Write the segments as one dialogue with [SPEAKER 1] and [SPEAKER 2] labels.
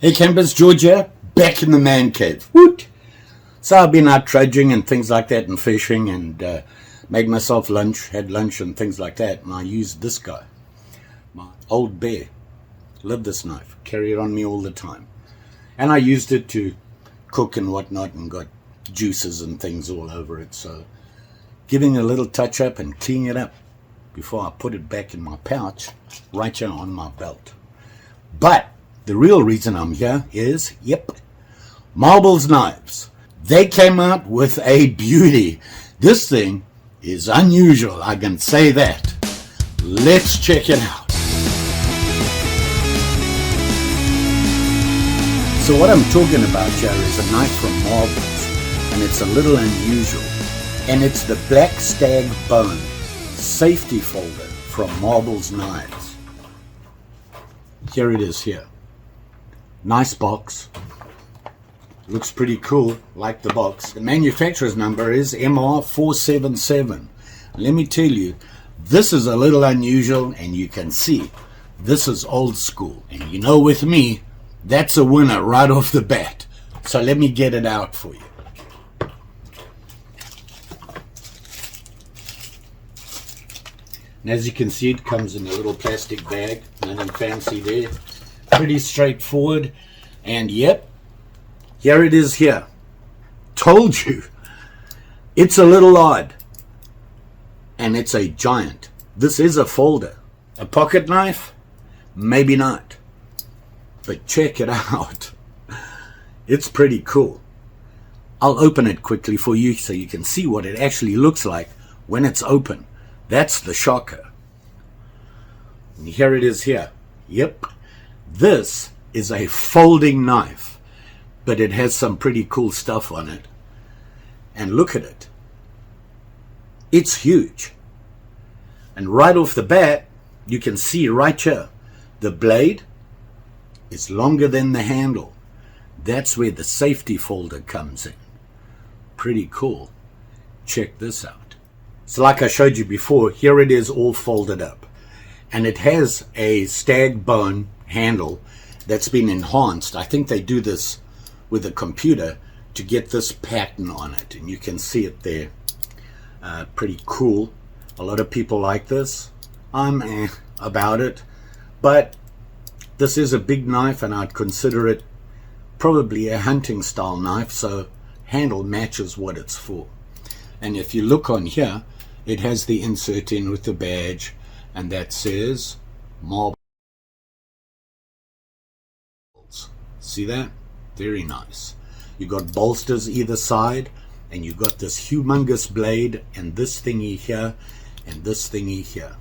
[SPEAKER 1] Hey campers, George here, back in the man cave. Woot! So I've been out trudging and things like that and fishing and made myself lunch, had lunch and things like that, and I used this guy, my old bear. Love this knife, carry it on me all the time. And I used it to cook and whatnot and got juices and things all over it, so giving a little touch up and clean it up before I put it back in my pouch right here on my belt. But the real reason I'm here is, Marbles knives. They came out with a beauty. This thing is unusual, I can say that. Let's check it out. So what I'm talking about here is a knife from Marbles, and it's a little unusual. And it's the Black Stag Bone safety folder from Marbles Knives. Here it is here. Nice box. Looks pretty cool, like the box. The manufacturer's number is MR477. Let me tell you, this is a little unusual, and you can see this is old school. And you know, with me, that's a winner right off the bat. So let me get it out for you. And as you can see, it comes in a little plastic bag, nothing fancy there. Pretty straightforward. And yep, here it is here. Told you. It's a little odd. And it's a giant. This is a folder. A pocket knife? Maybe not. But check it out. It's pretty cool. I'll open it quickly for you so you can see what it actually looks like when it's open. That's the shocker. And here it is here. Yep. This is a folding knife, but it has some pretty cool stuff on it. And look at it. It's huge. And right off the bat, you can see right here, the blade is longer than the handle. That's where the safety folder comes in. Pretty cool. Check this out. So like I showed you before, here it is all folded up. And it has a stag bone handle that's been enhanced. I think they do this with a computer to get this pattern on it. And you can see it there. Pretty cool. A lot of people like this. I'm about it. But this is a big knife, and I'd consider it probably a hunting style knife. So handle matches what it's for. And if you look on here, it has the insert in with the badge, and that says Marbles. See that? Very nice. You got bolsters either side, and you got this humongous blade, and this thingy here, and this thingy here.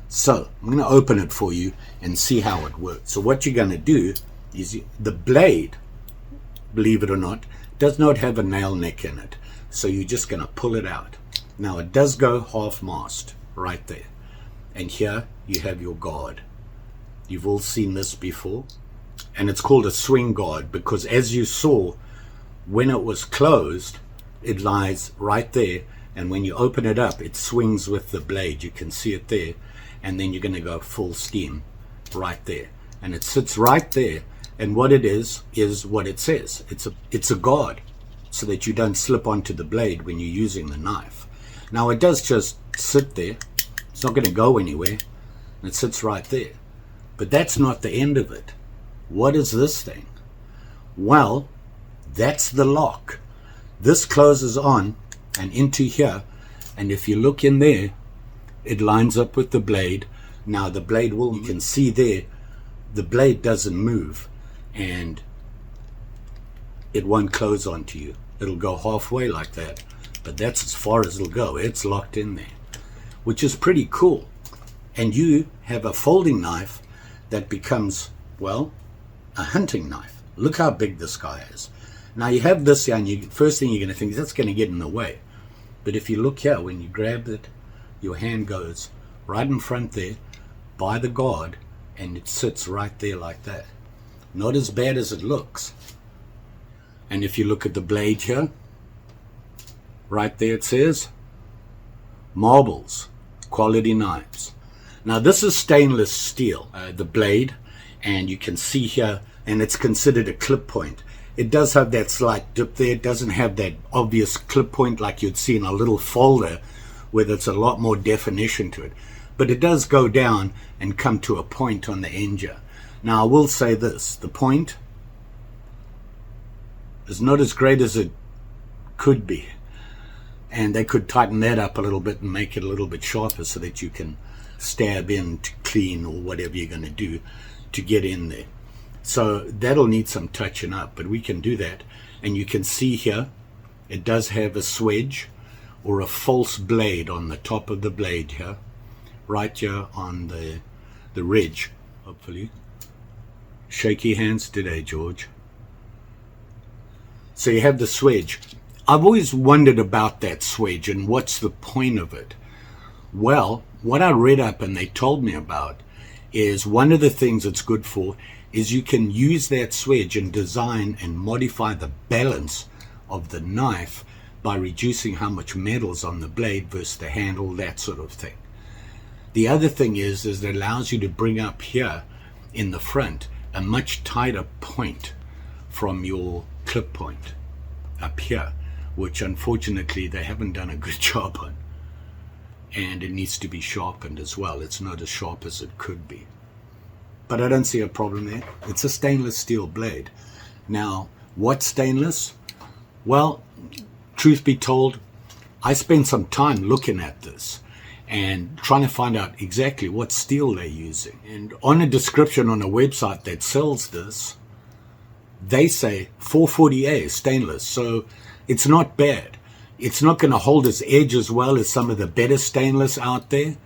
[SPEAKER 1] So I'm going to open it for you and see how it works. So what you're going to do is the blade, believe it or not, does not have a nail neck in it. So you're just going to pull it out. Now it does go half mast right there, and here you have your guard. You've all seen this before, and it's called a swing guard because, as you saw, when it was closed, it lies right there, and when you open it up, it swings with the blade. You can see it there, and then you're going to go full steam right there, and it sits right there. And what it is what it says. It's a guard, so that you don't slip onto the blade when you're using the knife. Now it does just sit there. It's not going to go anywhere. And it sits right there. But that's not the end of it. What is this thing? Well, that's the lock. This closes on and into here. And if you look in there, it lines up with the blade. Now the blade you can see there, the blade doesn't move. And it won't close onto you. It'll go halfway like that. But that's as far as it'll go. It's locked in there, which is pretty cool. And you have a folding knife that becomes, well, a hunting knife. Look how big this guy is. Now you have this here, and first thing you're going to think is that's going to get in the way. But if you look here, when you grab it, your hand goes right in front there by the guard, and it sits right there like that. Not as bad as it looks. And if you look at the blade here, right there it says Marbles quality knives. Now this is stainless steel, the blade, and you can see here and it's considered a clip point. It does have that slight dip there. It doesn't have that obvious clip point like you'd see in a little folder where there's a lot more definition to it. But it does go down and come to a point on the end here. Now I will say this, the point is not as great as it could be. And they could tighten that up a little bit and make it a little bit sharper so that you can stab in to clean or whatever you're going to do to get in there. So that'll need some touching up, but we can do that. And you can see here, it does have a swedge or a false blade on the top of the blade here, right here on the ridge, hopefully. Shaky hands today, George. So you have the swedge. I've always wondered about that swedge and what's the point of it. Well, what I read up and they told me about is one of the things it's good for is you can use that swedge and design and modify the balance of the knife by reducing how much metal's on the blade versus the handle, that sort of thing. The other thing is it allows you to bring up here in the front a much tighter point from your clip point up here, which unfortunately they haven't done a good job on. And it needs to be sharpened as well. It's not as sharp as it could be. But I don't see a problem there. It's a stainless steel blade. Now, what stainless? Well, truth be told, I spent some time looking at this and trying to find out exactly what steel they're using. And on a description on a website that sells this, they say 440A stainless, so it's not bad. It's not going to hold its edge as well as some of the better stainless out there,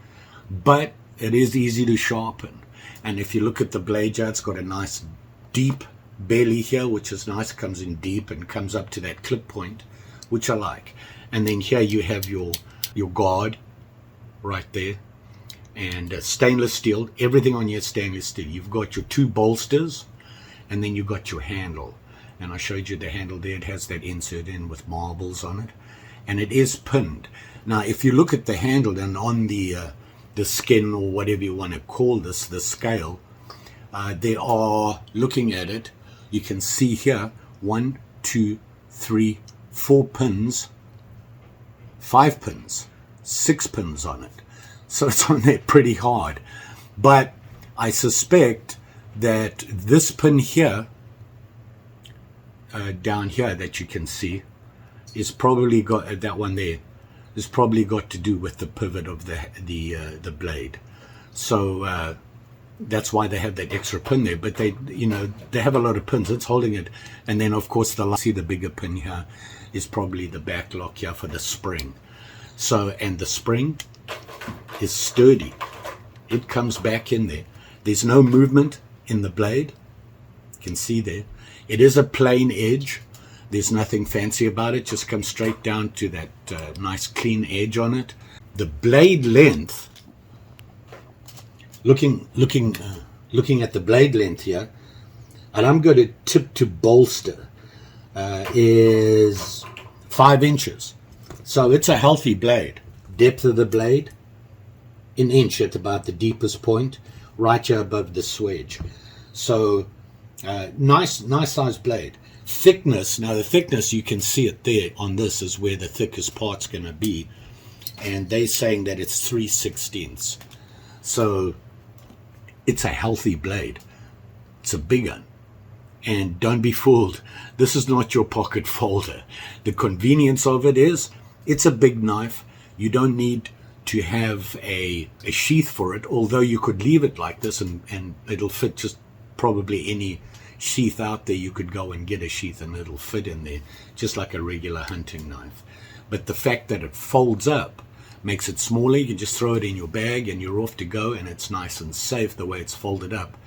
[SPEAKER 1] but it is easy to sharpen. And if you look at the blade here, it's got a nice deep belly here, which is nice, comes in deep and comes up to that clip point, which I like. And then here you have your guard right there, and stainless steel, everything on here is stainless steel. You've got your two bolsters, and then you've got your handle. And I showed you the handle there. It has that insert in with marbles on it, and it is pinned. Now, if you look at the handle and on the skin or whatever you want to call this, the scale, they are looking at it. You can see here 1, 2, 3, 4 pins, 5 pins, 6 pins on it. So it's on there pretty hard. But I suspect that this pin here, down here that you can see, is probably got that one there. Is probably got to do with the pivot of the blade. So that's why they have that extra pin there. But they have a lot of pins. It's holding it, and then of course see the bigger pin here is probably the back lock here for the spring. So, and the spring is sturdy. It comes back in there. There's no movement in the blade. You can see there. It is a plain edge. There's nothing fancy about it. Just comes straight down to that nice clean edge on it. The blade length, looking at the blade length here, and I'm going to tip to bolster, is 5 inches. So it's a healthy blade. Depth of the blade, 1 inch at about the deepest point, right here above the swedge. So nice size blade. Thickness, now the thickness, you can see it there on this is where the thickest part's going to be, and they're saying that it's 3/16. So it's a healthy blade. It's a big one. And don't be fooled, this is not your pocket folder. The convenience of it is it's a big knife. You don't need to have a sheath for it, although you could leave it like this and it'll fit just probably any sheath out there. You could go and get a sheath and it'll fit in there just like a regular hunting knife. But the fact that it folds up makes it smaller. You can just throw it in your bag and you're off to go, and it's nice and safe the way it's folded up.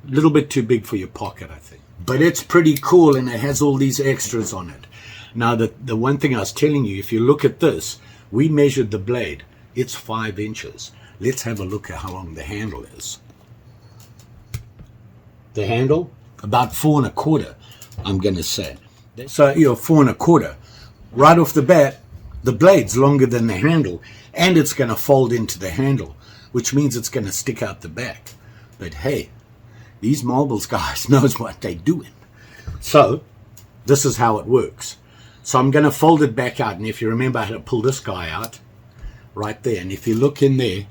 [SPEAKER 1] A little bit too big for your pocket, I think, but it's pretty cool, and it has all these extras on it. Now the one thing I was telling you, if you look at this, we measured the blade. It's 5 inches. Let's have a look at how long the handle is. The handle, about 4 1/4, I'm going to say. So, 4 1/4. Right off the bat, the blade's longer than the handle, and it's going to fold into the handle, which means it's going to stick out the back. But hey, These marbles guys knows what they're doing. So this is how it works. So I'm going to fold it back out, and if you remember, I had to pull this guy out right there, and if you look in there,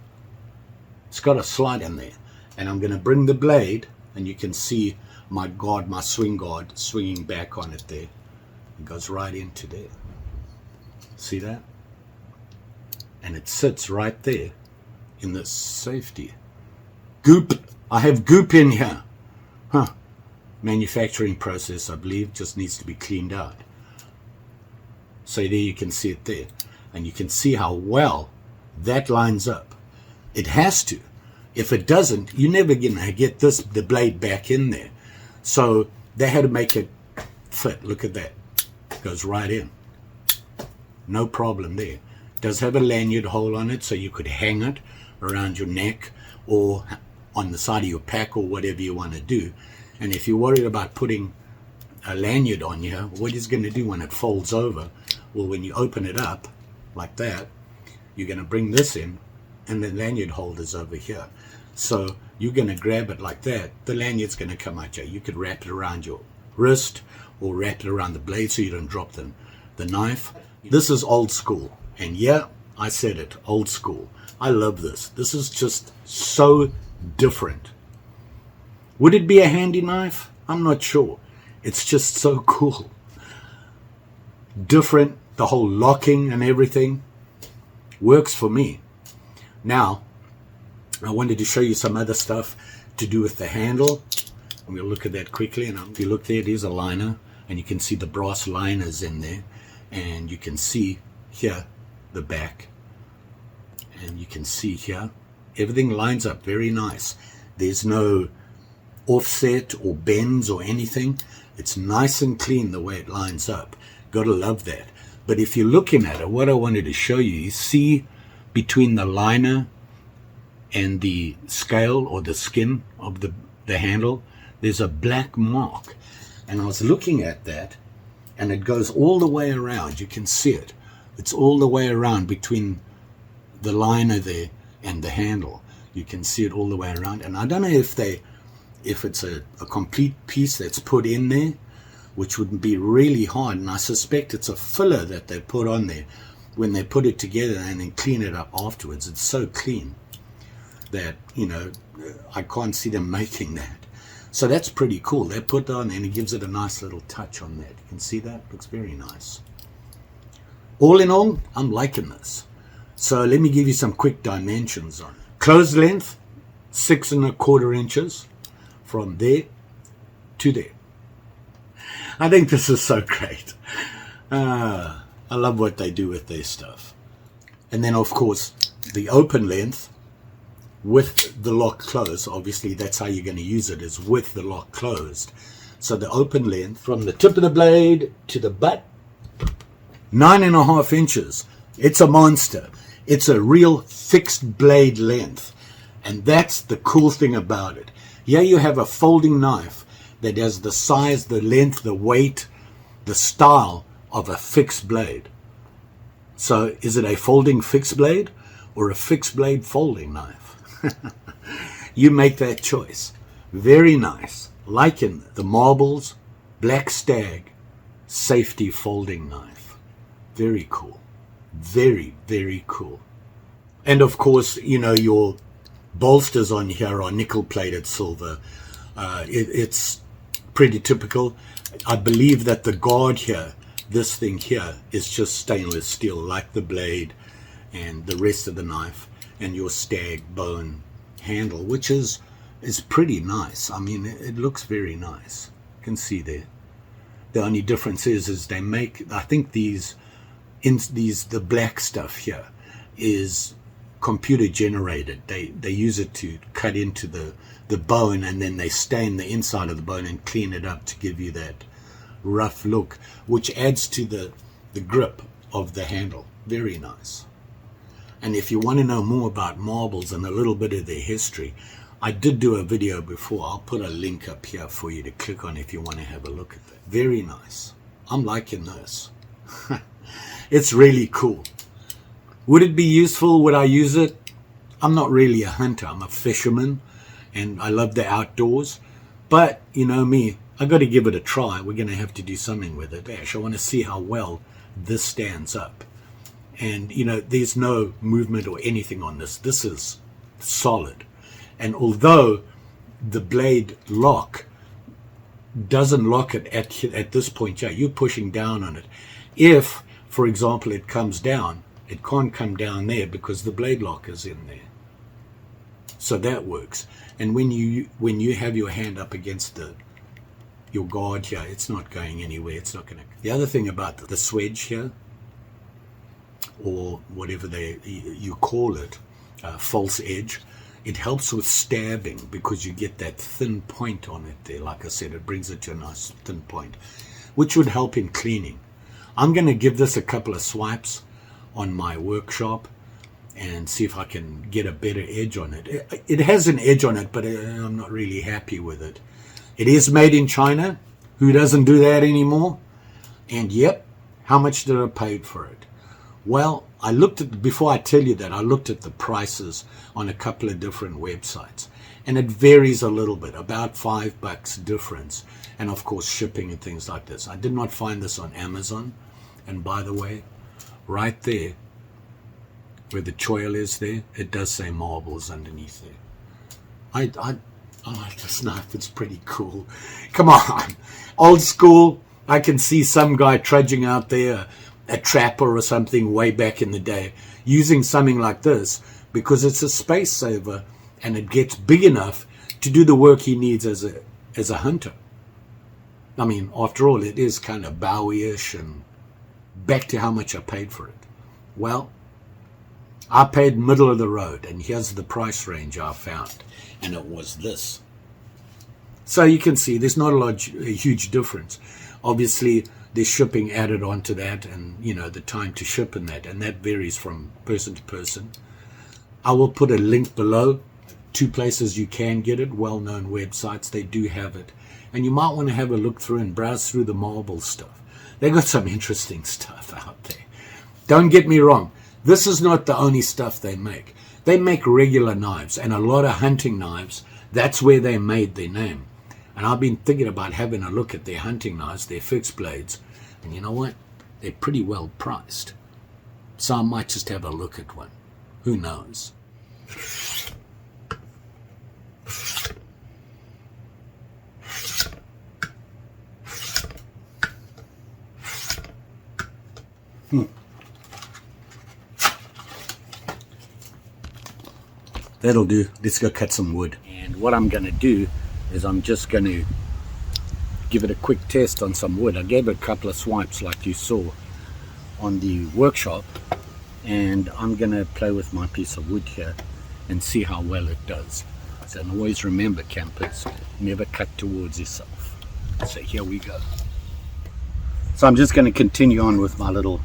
[SPEAKER 1] it's got a slide in there, and I'm going to bring the blade, and you can see my guard, my swing guard, swinging back on it there. It goes right into there. See that? And it sits right there in the safety. Goop. I have goop in here. Huh. Manufacturing process, I believe, just needs to be cleaned out. So there you can see it there. And you can see how well that lines up. It has to. If it doesn't, you're never going to get the blade back in there. So they had to make it fit. Look at that. It goes right in. No problem there. It does have a lanyard hole on it, so you could hang it around your neck or on the side of your pack or whatever you want to do. And if you're worried about putting a lanyard on here, what it's going to do when it folds over, well, when you open it up like that, you're going to bring this in, and the lanyard holder's over here. So you're going to grab it like that. The lanyard's going to come out here. You could wrap it around your wrist or wrap it around the blade so you don't drop the knife. This is old school. And yeah, I said it, old school. I love this. This is just so different. Would it be a handy knife? I'm not sure. It's just so cool. Different, the whole locking and everything works for me. Now, I wanted to show you some other stuff to do with the handle. I'm going to look at that quickly. And if you look there, there's a liner, and you can see the brass liners in there. And you can see here the back. And you can see here, everything lines up very nice. There's no offset or bends or anything. It's nice and clean the way it lines up. Gotta love that. But if you're looking at it, what I wanted to show you, you see between the liner and the scale or the skin of the handle, there's a black mark. And I was looking at that, and it goes all the way around. You can see it. It's all the way around between the liner there and the handle. You can see it all the way around. And I don't know if it's a complete piece that's put in there, which would be really hard. And I suspect it's a filler that they put on there when they put it together and then clean it up afterwards. It's so clean that, you know, I can't see them making that. So that's pretty cool. They put that on and it gives it a nice little touch on that. You can see that? Looks very nice. All in all, I'm liking this. So let me give you some quick dimensions on it. Closed length, 6 1/4 inches from there to there. I think this is so great. I love what they do with their stuff. And then, of course, the open length with the lock closed. Obviously, that's how you're going to use it, is with the lock closed. So the open length from the tip of the blade to the butt, 9 1/2 inches. It's a monster. It's a real fixed blade length. And that's the cool thing about it. Here you have a folding knife that has the size, the length, the weight, the style of a fixed blade. So is it a folding fixed blade or a fixed blade folding knife? You make that choice. Very nice. Liking the marbles, black Stag, safety folding knife. Very cool. Very, very cool. And of course, you know, your bolsters on here are nickel-plated silver. It's pretty typical. I believe that the guard here, this thing here, is just stainless steel, like the blade and the rest of the knife, and your Stag bone handle, which is pretty nice. I mean, it looks very nice. You can see there. The only difference is they make, I think the black stuff here is computer generated. They use it to cut into the bone, and then they stain the inside of the bone and clean it up to give you that rough look, which adds to the grip of the handle. Very nice. And if you want to know more about marbles and a little bit of their history, I did do a video before. I'll put a link up here for you to click on if you want to have a look at that. Very nice. I'm liking this. It's really cool. Would it be useful? Would I use it? I'm not really a hunter. I'm a fisherman, and I love the outdoors. But you know me, I got to give it a try. We're going to have to do something with it. Ash, I want to see how well this stands up. And you know, there's no movement or anything on this. This is solid. And although the blade lock doesn't lock it at this point, yeah, you're pushing down on it. If, for example, it comes down, it can't come down there because the blade lock is in there. So that works. And when you have your hand up against your guard here, it's not going anywhere. It's not going to. The other thing about the swedge here, or whatever you call it, false edge, it helps with stabbing because you get that thin point on it there. Like I said, it brings it to a nice thin point, which would help in cleaning. I'm going to give this a couple of swipes on my workshop and see if I can get a better edge on it. It has an edge on it, but I'm not really happy with it. It is made in China. Who doesn't do that anymore? And yep, how much did I pay for it? Well, I looked at, before I tell you that, I looked at the prices on a couple of different websites, and it varies a little bit, about $5 difference, and of course shipping and things like this. I did not find this on Amazon. And by the way, right there where the choil is there, it does say marbles underneath there. I like this knife. It's pretty cool. Come on, old school. I can see some guy trudging out there, a trapper or something way back in the day, using something like this because it's a space saver and it gets big enough to do the work he needs as a hunter. I mean, after all, it is kind of Bowie-ish, and back to how much I paid for it. Well, I paid middle of the road, and here's the price range I found, and it was this. So you can see there's not a huge difference. Obviously, there's shipping added onto that, and you know, the time to ship and that varies from person to person. I will put a link below. 2 places you can get it, well-known websites, they do have it. And you might want to have a look through and browse through the marble stuff. They got some interesting stuff out there. Don't get me wrong, this is not the only stuff they make. They make regular knives, and a lot of hunting knives. That's where they made their name. And I've been thinking about having a look at their hunting knives, their fixed blades, and you know what? They're pretty well priced. So I might just have a look at one. Who knows? That'll do. Let's go cut some wood. And what I'm going to do is I'm just going to give it a quick test on some wood. I gave it a couple of swipes like you saw on the workshop, and I'm going to play with my piece of wood here and see how well it does. So, and always remember, campers, never cut towards yourself. So here we go. So I'm just going to continue on with my little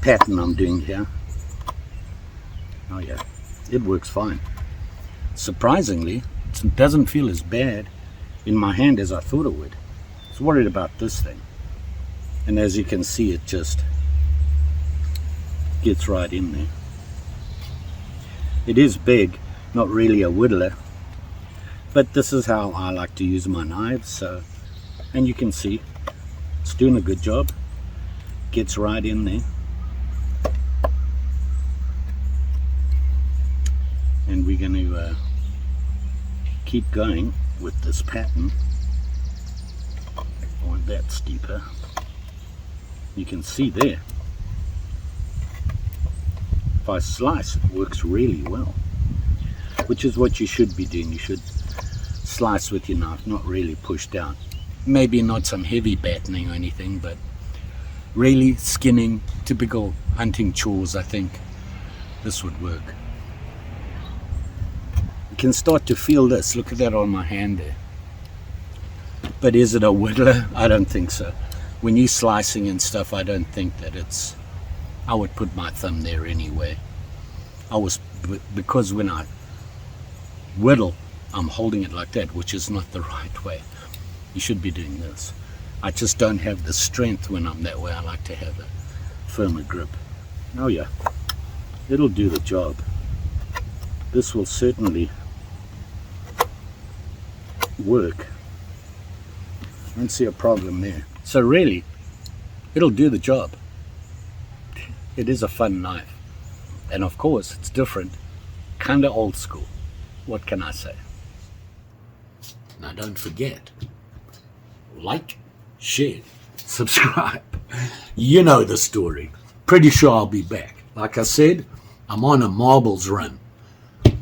[SPEAKER 1] pattern I'm doing here. Oh yeah, it works fine. Surprisingly, it doesn't feel as bad in my hand as I thought it would. I was worried about this thing, and as you can see, it just gets right in there. It is big, not really a whittler, but this is how I like to use my knives. So, and you can see it's doing a good job. Gets right in there. And we're going to keep going with this pattern. I want that steeper. You can see there, if I slice, it works really well, which is what you should be doing. You should slice with your knife, not really push down. Maybe not some heavy battening or anything, but really skinning, typical hunting chores. I think this would work. Can start to feel this. Look at that on my hand there. But is it a whittler? I don't think so. When you're slicing and stuff, I don't think that it's. I would put my thumb there anyway. Because when I whittle, I'm holding it like that, which is not the right way. You should be doing this. I just don't have the strength when I'm that way. I like to have a firmer grip. Oh yeah, it'll do the job. This will certainly work. I don't see a problem there. So really, it'll do the job. It is a fun knife. And of course, it's different. Kind of old school. What can I say? Now don't forget, like, share, subscribe. You know the story. Pretty sure I'll be back. Like I said, I'm on a marbles run.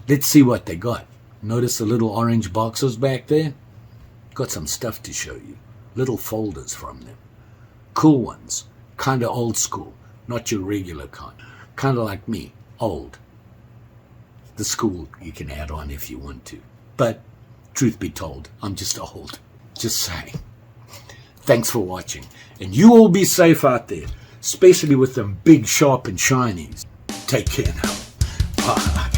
[SPEAKER 1] Let's see what they got. Notice the little orange boxes back there? Got some stuff to show you. Little folders from them. Cool ones. Kind of old school. Not your regular kind. Kind of like me. Old. The school you can add on if you want to. But, truth be told, I'm just old. Just saying. Thanks for watching. And you all be safe out there. Especially with them big, sharp and shinies. Take care now. Bye.